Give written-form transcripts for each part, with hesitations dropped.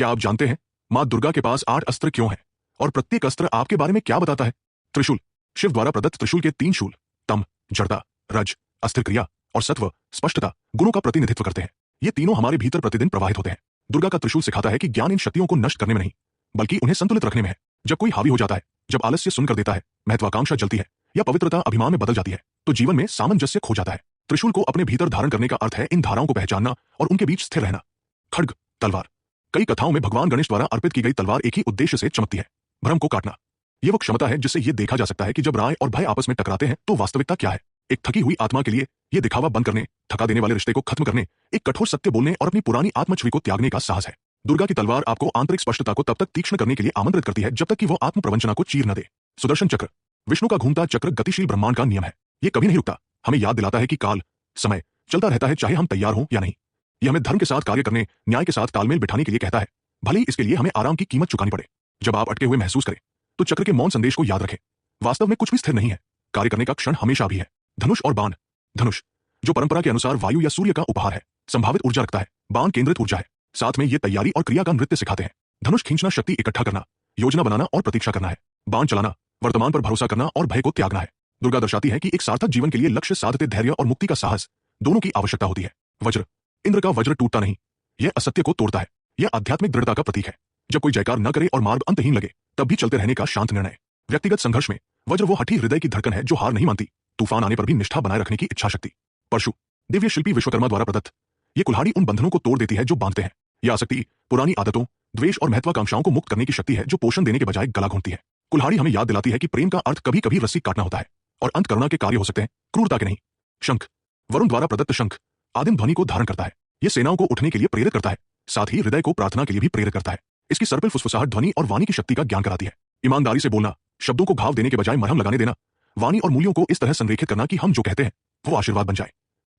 क्या आप जानते हैं माँ दुर्गा के पास 8 अस्त्र क्यों हैं और प्रत्येक अस्त्र आपके बारे में क्या बताता है? त्रिशूल। शिव द्वारा प्रदत्त त्रिशूल के 3 शूल तम, जड़ता, रज, अस्थिर क्रिया और सत्व, स्पष्टता गुणों का प्रतिनिधित्व करते हैं। ये तीनों हमारे भीतर प्रतिदिन प्रवाहित होते हैं। दुर्गा का त्रिशूल सिखाता है कि ज्ञान इन शक्तियों को नष्ट करने में नहीं, बल्कि उन्हें संतुलित रखने में है। जब कोई हावी हो जाता है, जब आलस्य सुनकर देता है, महत्वाकांक्षा जलती है या पवित्रता अभिमान में बदल जाती है, तो जीवन में सामंजस्य खो जाता है। त्रिशूल को अपने भीतर धारण करने का अर्थ है इन धाराओं को पहचानना और उनके बीच स्थिर रहना। खड्ग, तलवार। कई कथाओं में भगवान गणेश द्वारा अर्पित की गई तलवार एक ही उद्देश्य से चमकती है, भ्रम को काटना। यह वो क्षमता है जिससे यह देखा जा सकता है कि जब राय और भय आपस में टकराते हैं तो वास्तविकता क्या है। एक थकी हुई आत्मा के लिए यह दिखावा बंद करने, थका देने वाले रिश्ते को खत्म करने, एक कठोर सत्य बोलने और अपनी पुरानी आत्मछवि को त्यागने का साहस है। दुर्गा की तलवार आपको आंतरिक स्पष्टता को तब तक तीक्ष्ण करने के लिए आमंत्रित करती है जब तक कि वह आत्म प्रवंचना को चीर न दे। सुदर्शन चक्र। विष्णु का घूमता चक्र गतिशील ब्रह्मांड का नियम है। यह कभी नहीं रुकता, हमें याद दिलाता है कि काल, समय चलता रहता है चाहे हम तैयार हों या नहीं। यह हमें धर्म के साथ कार्य करने, न्याय के साथ तालमेल बिठाने के लिए कहता है, भले ही इसके लिए हमें आराम की कीमत चुकानी पड़े। जब आप अटके हुए महसूस करें तो चक्र के मौन संदेश को याद रखें, वास्तव में कुछ भी स्थिर नहीं है, कार्य करने का क्षण हमेशा भी है। धनुष और बाण। धनुष जो परंपरा के अनुसार वायु या सूर्य का उपहार है, संभावित ऊर्जा रखता है। बाण केंद्रित ऊर्जा है, साथ में ये तैयारी और क्रिया का नृत्य सिखाते हैं। धनुष खींचना शक्ति इकट्ठा करना, योजना बनाना और प्रतीक्षा करना है। बाण चलाना वर्तमान पर भरोसा करना और भय को त्यागना है। दुर्गा दर्शाती है कि एक सार्थक जीवन के लिए लक्ष्य साधते धैर्य और मुक्ति का साहस दोनों की आवश्यकता होती है। वज्र। इंद्र का वज्र टूटता नहीं, यह असत्य को तोड़ता है। यह आध्यात्मिक दृढ़ता का प्रतीक है। जब कोई जयकार न करे और मार्ग अंतहीन लगे, तब भी चलते रहने का शांत निर्णय। व्यक्तिगत संघर्ष में वज्र वो हठी हृदय की धड़कन है जो हार नहीं मानती, तूफान आने पर भी निष्ठा बनाए रखने की इच्छा शक्ति। परशु। दिव्य शिल्पी विश्वकर्मा द्वारा प्रदत्त। ये कुल्हाड़ी उन बंधनों को तोड़ देती है जो बांधते हैं। यह आसक्ति, पुरानी आदतों, द्वेष और महत्वाकांक्षाओं को मुक्त करने की शक्ति है जो पोषण देने के बजाय गला घोंटती है। कुल्हाड़ी हमें याद दिलाती है कि प्रेम का अर्थ कभी कभी रस्सी काटना होता है और अंत करुणा के कार्य हो सकते हैं, क्रूरता के नहीं। शंख। वरुण द्वारा प्रदत्त शंख आदिम ध्वनि को धारण करता है। यह सेनाओं को उठने के लिए प्रेरित करता है, साथ ही हृदय को प्रार्थना के लिए भी प्रेरित करता है। इसकी सर्पिल फुसफुसाहट ध्वनि और वाणी की शक्ति का ज्ञान कराती है। ईमानदारी से बोलना, शब्दों को घाव देने के बजाय मरहम लगाने देना, वाणी और मूल्यों को इस तरह संरेखित करना कि हम जो कहते हैं वो आशीर्वाद बन जाए।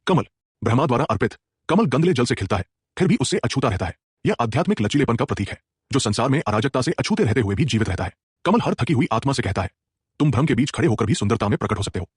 कमल। ब्रह्मा द्वारा अर्पित। कमल गंदले जल से खिलता है, फिर भी उससे अछूता रहता है। यह आध्यात्मिक लचीलेपन का प्रतीक है, जो संसार में अराजकता से अछूते रहते हुए भी जीवित रहता है। कमल हर थकी हुई आत्मा से कहता है, तुम भ्रम के बीच खड़े होकर भी सुंदरता में प्रकट हो सकते हो।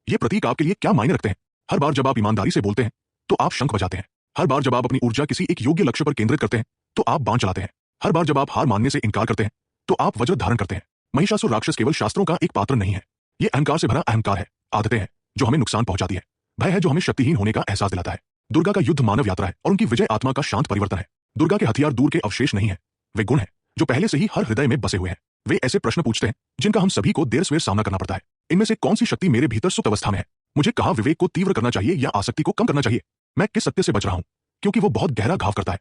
ये प्रतीक आपके लिए क्या मायने रखते हैं? हर बार जब आप ईमानदारी से बोलते हैं तो आप शंख बजाते हैं। हर बार जब आप अपनी ऊर्जा किसी एक योग्य लक्ष्य पर केंद्रित करते हैं तो आप बाण चलाते हैं। हर बार जब आप हार मानने से इनकार करते हैं तो आप वज्र धारण करते हैं। महिषासुर राक्षस केवल शास्त्रों का एक पात्र नहीं है, ये अहंकार से भरा अहंकार है। आदतें हैं जो हमें नुकसान पहुंचाती है, भय है जो हमें शक्तिहीन होने का एहसास दिलाता है। दुर्गा का युद्ध मानव यात्रा है और उनकी विजय आत्मा का शांत परिवर्तन है। दुर्गा के हथियार दूर के अवशेष नहीं है, वे गुण हैं जो पहले से ही हर हृदय में बसे हुए हैं। वे ऐसे प्रश्न पूछते हैं जिनका हम सभी को देर सवेर सामना करना पड़ता है। इनमें से कौन सी शक्ति मेरे भीतर सुप्त अवस्था में है? मुझे कहाँ विवेक को तीव्र करना चाहिए या आसक्ति को कम करना चाहिए? मैं किस सत्य से बच रहा हूं, क्योंकि वो बहुत गहरा घाव करता है।